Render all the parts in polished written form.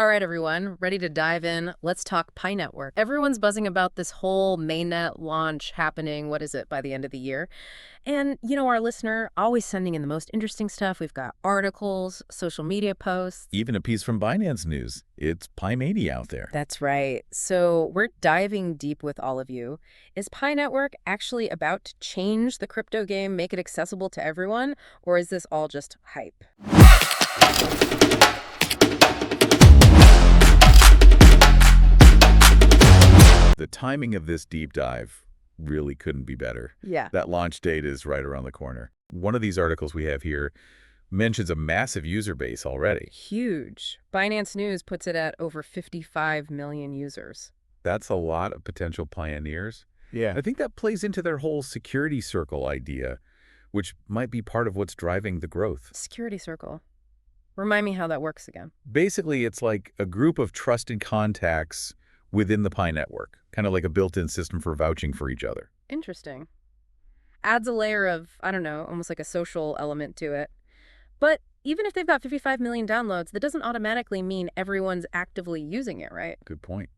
All right, everyone, ready to dive in? Let's talk Pi Network. Everyone's buzzing about this whole mainnet launch happening, what is it, by the end of the year? And, our listener always sending in the most interesting stuff. We've got articles, social media posts. Even a piece from Binance News. It's Pi Mania out there. That's right. So we're diving deep with all of you. Is Pi Network actually about to change the crypto game, make it accessible to everyone, or is this all just hype? The timing of this deep dive really couldn't be better. Yeah. That launch date is right around the corner. One of these articles we have here mentions a massive user base already. Huge. Binance News puts it at over 55 million users. That's a lot of potential pioneers. Yeah. I think that plays into their whole security circle idea, which might be part of what's driving the growth. Security circle. Remind me how that works again. Basically, it's like a group of trusted contacts within the Pi network, kind of like a built-in system for vouching for each other. Interesting. Adds a layer of, I don't know, almost like a social element to it. But even if they've got 55 million downloads, that doesn't automatically mean everyone's actively using it, right? Good point.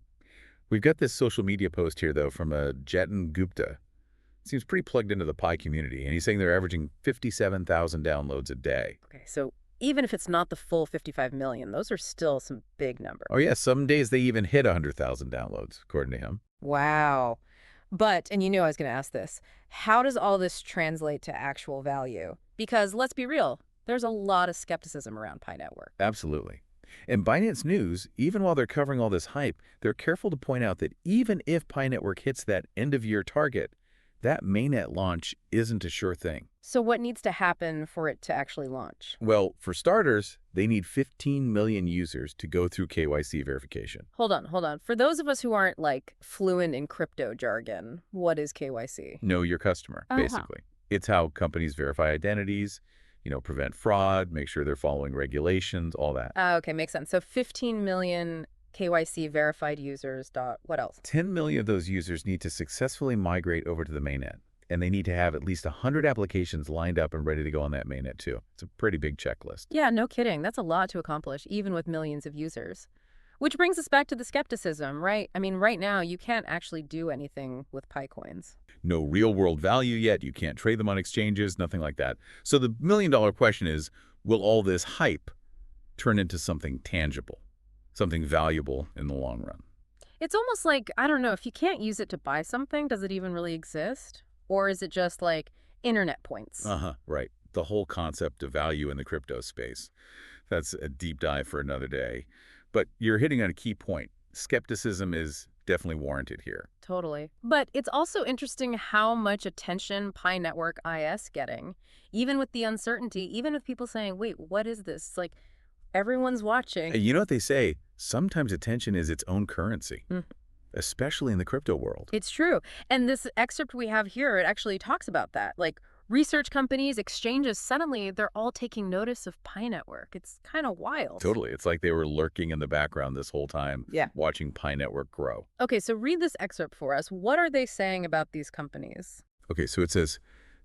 We've got this social media post here, though, from a Jatin Gupta. Seems pretty plugged into the Pi community, and he's saying they're averaging 57,000 downloads a day. Okay, so even if it's not the full 55 million, those are still some big numbers. Oh, yeah, some days they even hit 100,000 downloads, according to him. Wow. But, and I was going to ask this, how does all this translate to actual value? Because let's be real, there's a lot of skepticism around Pi Network. Absolutely. And Binance News, even while they're covering all this hype, they're careful to point out that even if Pi Network hits that end-of-year target, that mainnet launch isn't a sure thing. So what needs to happen for it to actually launch? Well, for starters, they need 15 million users to go through KYC verification. Hold on. For those of us who aren't, fluent in crypto jargon, what is KYC? Know your customer, basically. It's how companies verify identities, prevent fraud, make sure they're following regulations, all that. Okay, makes sense. So 15 million KYC verified users. What else? 10 million of those users need to successfully migrate over to the mainnet, and they need to have at least 100 applications lined up and ready to go on that mainnet too. It's a pretty big checklist. Yeah, no kidding. That's a lot to accomplish, even with millions of users. Which brings us back to the skepticism, right? I mean, right now, you can't actually do anything with Pi coins. No real-world value yet. You can't trade them on exchanges, nothing like that. So the million-dollar question is, will all this hype turn into something tangible, something valuable in the long run? It's almost like, I don't know, if you can't use it to buy something, does it even really exist? Or is it just like internet points? Right. The whole concept of value in the crypto space. That's a deep dive for another day. But you're hitting on a key point. Skepticism is definitely warranted here. Totally. But it's also interesting how much attention Pi Network IS getting, even with the uncertainty, even with people saying, wait, what is this? Like, everyone's watching. You know what they say? Sometimes attention is its own currency, especially in the crypto world. It's true. And this excerpt we have here, it actually talks about that. Like, research companies, exchanges, suddenly they're all taking notice of Pi Network. It's kind of wild. Totally. It's like they were lurking in the background this whole time, watching Pi Network grow. Okay, so read this excerpt for us. What are they saying about these companies? Okay, so it says,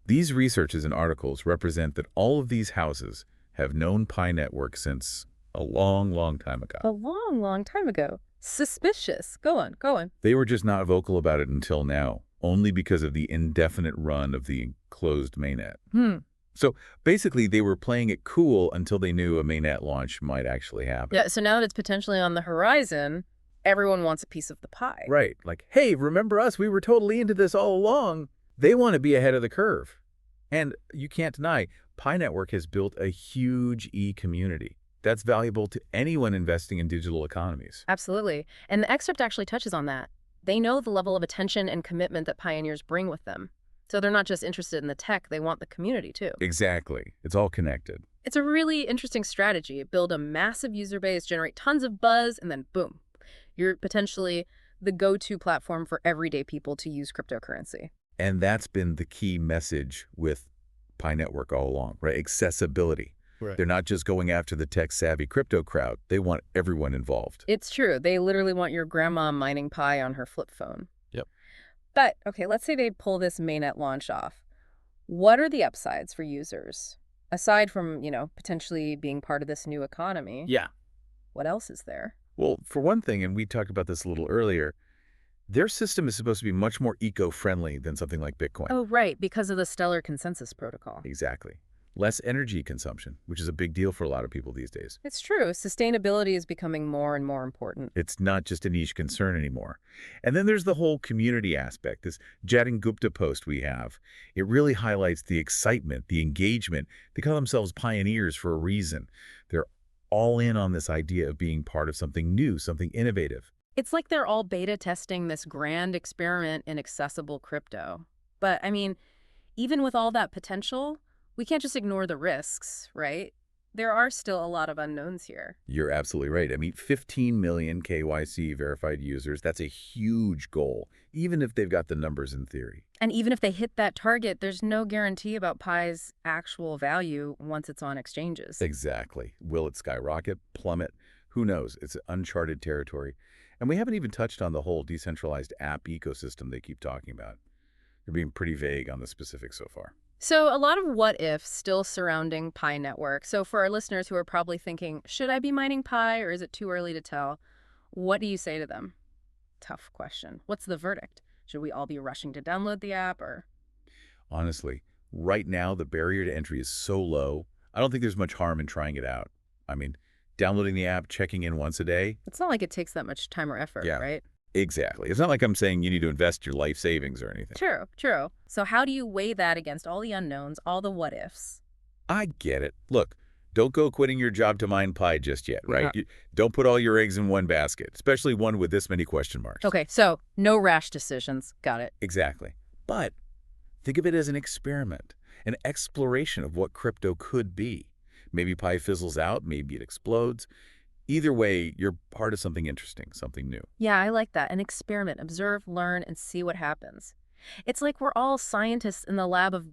these researches and articles represent that all of these houses have known Pi Network since a long, long time ago. A long, long time ago. Suspicious. Go on. They were just not vocal about it until now, only because of the indefinite run of the closed mainnet. So basically, they were playing it cool until they knew a mainnet launch might actually happen. Yeah, so now that it's potentially on the horizon, everyone wants a piece of the pie. Right. Like, hey, remember us? We were totally into this all along. They want to be ahead of the curve. And you can't deny, Pi Network has built a huge e-community. That's valuable to anyone investing in digital economies. Absolutely. And the excerpt actually touches on that. They know the level of attention and commitment that pioneers bring with them. So they're not just interested in the tech, they want the community too. Exactly. It's all connected. It's a really interesting strategy. Build a massive user base, generate tons of buzz, and then boom. You're potentially the go-to platform for everyday people to use cryptocurrency. And that's been the key message with Pi Network all along, right? Accessibility. Right. They're not just going after the tech-savvy crypto crowd. They want everyone involved. It's true. They literally want your grandma mining Pi on her flip phone. Yep. But, okay, let's say they pull this mainnet launch off. What are the upsides for users? Aside from, potentially being part of this new economy. Yeah. What else is there? Well, for one thing, and we talked about this a little earlier, their system is supposed to be much more eco-friendly than something like Bitcoin. Oh, right, because of the Stellar Consensus Protocol. Exactly. Less energy consumption, which is a big deal for a lot of people these days. It's true. Sustainability is becoming more and more important. It's not just a niche concern anymore. And then there's the whole community aspect, this Jatin Gupta post we have. It really highlights the excitement, the engagement. They call themselves pioneers for a reason. They're all in on this idea of being part of something new, something innovative. It's like they're all beta testing this grand experiment in accessible crypto. But, I mean, even with all that potential, we can't just ignore the risks, right? There are still a lot of unknowns here. You're absolutely right. I mean, 15 million KYC verified users, that's a huge goal, even if they've got the numbers in theory. And even if they hit that target, there's no guarantee about Pi's actual value once it's on exchanges. Exactly. Will it skyrocket, plummet? Who knows? It's uncharted territory. And we haven't even touched on the whole decentralized app ecosystem they keep talking about. They're being pretty vague on the specifics so far. So a lot of what ifs still surrounding Pi Network. So for our listeners who are probably thinking, should I be mining Pi or is it too early to tell? What do you say to them? Tough question. What's the verdict? Should we all be rushing to download the app or? Honestly, right now the barrier to entry is so low, I don't think there's much harm in trying it out. I mean, downloading the app, checking in once a day. It's not like it takes that much time or effort, Yeah, right? exactly. It's not like I'm saying you need to invest your life savings or anything. True, true. So how do you weigh that against all the unknowns, all the what ifs? I get it. Look, don't go quitting your job to mine pie just yet, right? Yeah. Don't put all your eggs in one basket, especially one with this many question marks. Okay, so no rash decisions. Got it. Exactly. But think of it as an experiment, an exploration of what crypto could be. Maybe pie fizzles out, maybe it explodes. Either way, you're part of something interesting, something new. Yeah, I like that. An experiment. Observe, learn, and see what happens. It's like we're all scientists in the lab of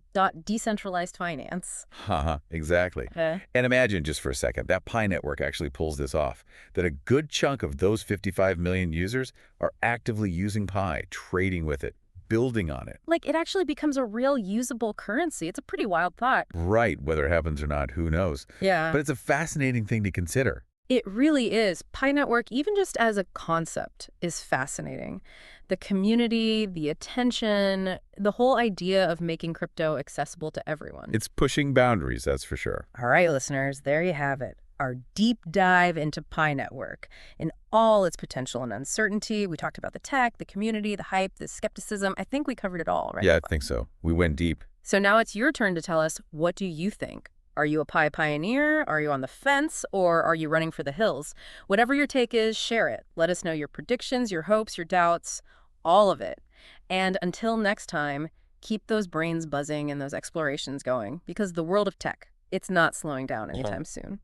decentralized finance. Haha, exactly. Okay. And imagine just for a second, that Pi network actually pulls this off, that a good chunk of those 55 million users are actively using Pi, trading with it, building on it. Like it actually becomes a real usable currency. It's a pretty wild thought. Right, whether it happens or not, who knows? Yeah. But it's a fascinating thing to consider. It really is. Pi Network, even just as a concept, is fascinating. The community, the attention, the whole idea of making crypto accessible to everyone. It's pushing boundaries, that's for sure. All right, listeners, there you have it. Our deep dive into Pi Network in all its potential and uncertainty. We talked about the tech, the community, the hype, the skepticism. I think we covered it all, right? Yeah, I think so. We went deep. So now it's your turn to tell us, what do you think? Are you a Pi pioneer? Are you on the fence? Or are you running for the hills? Whatever your take is, share it. Let us know your predictions, your hopes, your doubts, all of it. And until next time, keep those brains buzzing and those explorations going, because the world of tech, it's not slowing down anytime soon.